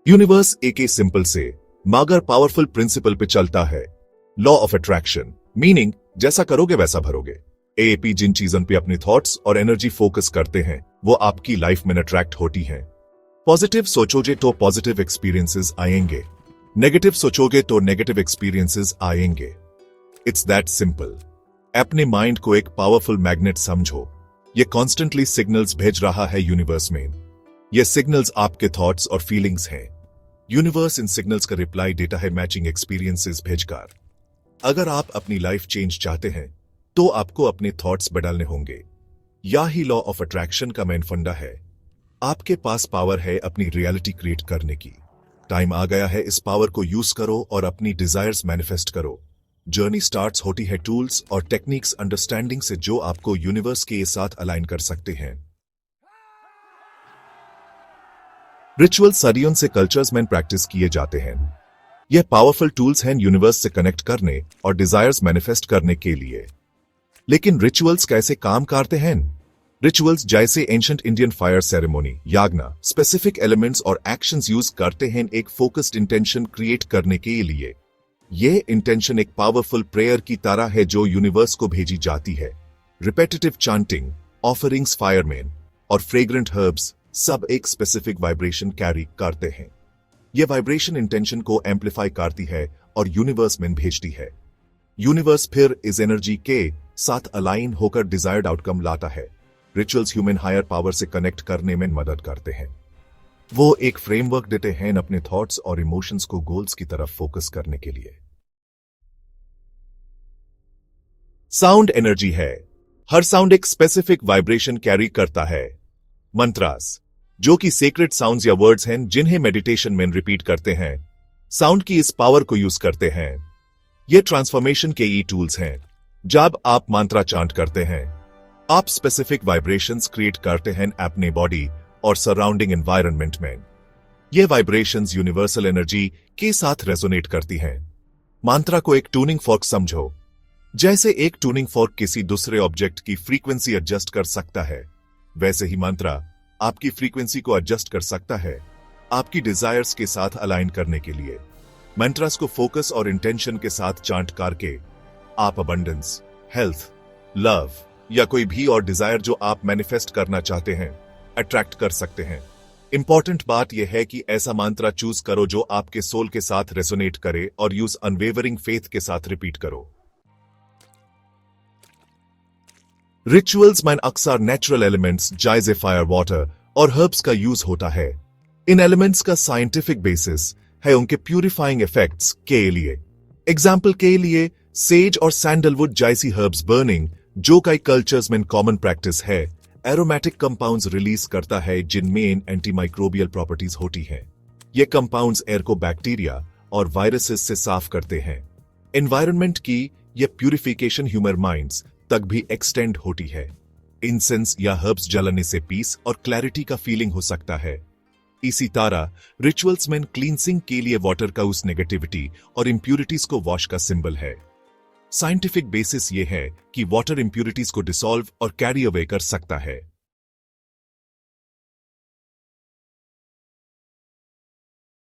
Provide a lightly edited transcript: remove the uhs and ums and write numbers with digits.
Universe एक ही simple से मगर पावरफुल प्रिंसिपल पे चलता है। लॉ ऑफ अट्रैक्शन, मीनिंग जैसा करोगे वैसा भरोगे। एएपी जिन चीजों पे अपनी थॉट्स और एनर्जी फोकस करते हैं वो आपकी लाइफ में अट्रैक्ट होती हैं। पॉजिटिव सोचोगे तो पॉजिटिव एक्सपीरियंसेस आएंगे, नेगेटिव सोचोगे तो नेगेटिव एक्सपीरियंसेस आएंगे। It's that simple. अपने माइंड को एक पावरफुल मैग्नेट समझो। ये कॉन्स्टेंटली सिग्नल्स भेज रहा है यूनिवर्स में। ये सिग्नल्स आपके थॉट्स और फीलिंग्स हैं। यूनिवर्स इन सिग्नल्स का रिप्लाई देता है मैचिंग एक्सपीरियंसेस भेजकर। अगर आप अपनी लाइफ चेंज चाहते हैं तो आपको अपने थॉट्स बदलने होंगे। यही लॉ ऑफ अट्रैक्शन का मेन फंडा है। आपके पास पावर है अपनी रियलिटी क्रिएट करने की। टाइम आ गया है इस पावर को यूज करो और अपनी डिजायर्स मैनिफेस्ट करो। जर्नी स्टार्ट्स होती है टूल्स और टेक्निक्स अंडरस्टैंडिंग से जो आपको यूनिवर्स के साथ अलाइन कर सकते हैं। रिचुअल सदियों से कल्चर्स में प्रैक्टिस किए जाते हैं। यह पावरफुल टूल्स हैं यूनिवर्स से कनेक्ट करने और डिजायर्स मैनिफेस्ट करने के लिए। लेकिन रिचुअल्स कैसे काम करते हैं? रिचुअल्स जैसे ancient Indian fire ceremony, yagna, specific elements और एक्शंस यूज करते हैं एक फोकस्ड इंटेंशन क्रिएट करने के लिए। यह इंटेंशन एक पावरफुल प्रेयर की तरह है जो यूनिवर्स को भेजी जाती है। रिपेटिटिव चांटिंग, ऑफरिंग्स, फायरमैन और फ्रेग्रेंट हर्ब्स सब एक स्पेसिफिक वाइब्रेशन कैरी करते हैं। यह वाइब्रेशन इंटेंशन को एम्पलीफाई करती है और यूनिवर्स में भेजती है। यूनिवर्स फिर इस एनर्जी के साथ अलाइन होकर डिजायर्ड आउटकम लाता है। रिचुअल्स ह्यूमन हायर पावर से कनेक्ट करने में मदद करते हैं। वो एक फ्रेमवर्क देते हैं अपने थॉट्स और इमोशंस को गोल्स की तरफ फोकस करने के लिए। साउंड एनर्जी है। हर साउंड एक स्पेसिफिक वाइब्रेशन कैरी करता है। मंत्रास, जो कि सीक्रेट साउंड्स या वर्ड्स हैं जिन्हें मेडिटेशन में रिपीट करते हैं, साउंड की इस पावर को यूज करते हैं। ये ट्रांसफॉर्मेशन के ई टूल्स हैं। जब आप मंत्र चांट करते हैं आप स्पेसिफिक वाइब्रेशंस क्रिएट करते हैं अपने बॉडी और सराउंडिंग एनवायरनमेंट में। ये वाइब्रेशंस यूनिवर्सल एनर्जी के साथ रेजोनेट करती हैं। मंत्र को एक ट्यूनिंग फॉर्क समझो। जैसे एक ट्यूनिंग फॉर्क किसी दूसरे ऑब्जेक्ट की फ्रीक्वेंसी एडजस्ट कर सकता है, वैसे ही मंत्र आपकी फ्रीक्वेंसी को एडजस्ट कर सकता है आपकी डिजायर्स के साथ अलाइन करने के लिए। मंत्रस को फोकस और इंटेंशन के साथ चांट करके आप अबंडेंस, हेल्थ, लव या कोई भी और डिजायर जो आप मैनिफेस्ट करना चाहते हैं अट्रैक्ट कर सकते हैं। इंपॉर्टेंट बात यह है कि ऐसा मंत्र चूज करो जो आपके सोल के साथ रेजोनेट करे और यूज अनवेवरिंग फेथ के साथ रिपीट करो। रिचुअल्स में अक्सर नेचुरल एलिमेंट्स जैसे फायर, वाटर और हर्ब्स का यूज होता है। इन एलिमेंट्स का साइंटिफिक बेसिस है उनके प्यूरिफाइंग इफेक्ट्स के लिए। एग्जाम्पल के लिए सेज और सैंडलवुड जैसी हर्ब्स बर्निंग, जो कई कल्चर्स में कॉमन प्रैक्टिस है, एरोमेटिक कंपाउंड्स रिलीज करता है जिनमें एंटीमाइक्रोबियल प्रॉपर्टीज होती हैं। ये कंपाउंड्स एयर को बैक्टीरिया और वायरसेस से साफ करते हैं। एनवायरनमेंट की ये प्यूरिफिकेशन ह्यूमन माइंड्स तक भी एक्सटेंड होती है। इंसेंस या हर्ब्स जलाने से पीस और क्लैरिटी का फीलिंग हो सकता है। इसी तरह रिचुअल्स में क्लींसिंग के लिए वाटर का उस नेगेटिविटी और इंप्यूरिटीज को वॉश का सिंबल है। साइंटिफिक बेसिस ये है कि वाटर इंप्यूरिटीज को डिसॉल्व और कैरी अवे कर सकता है।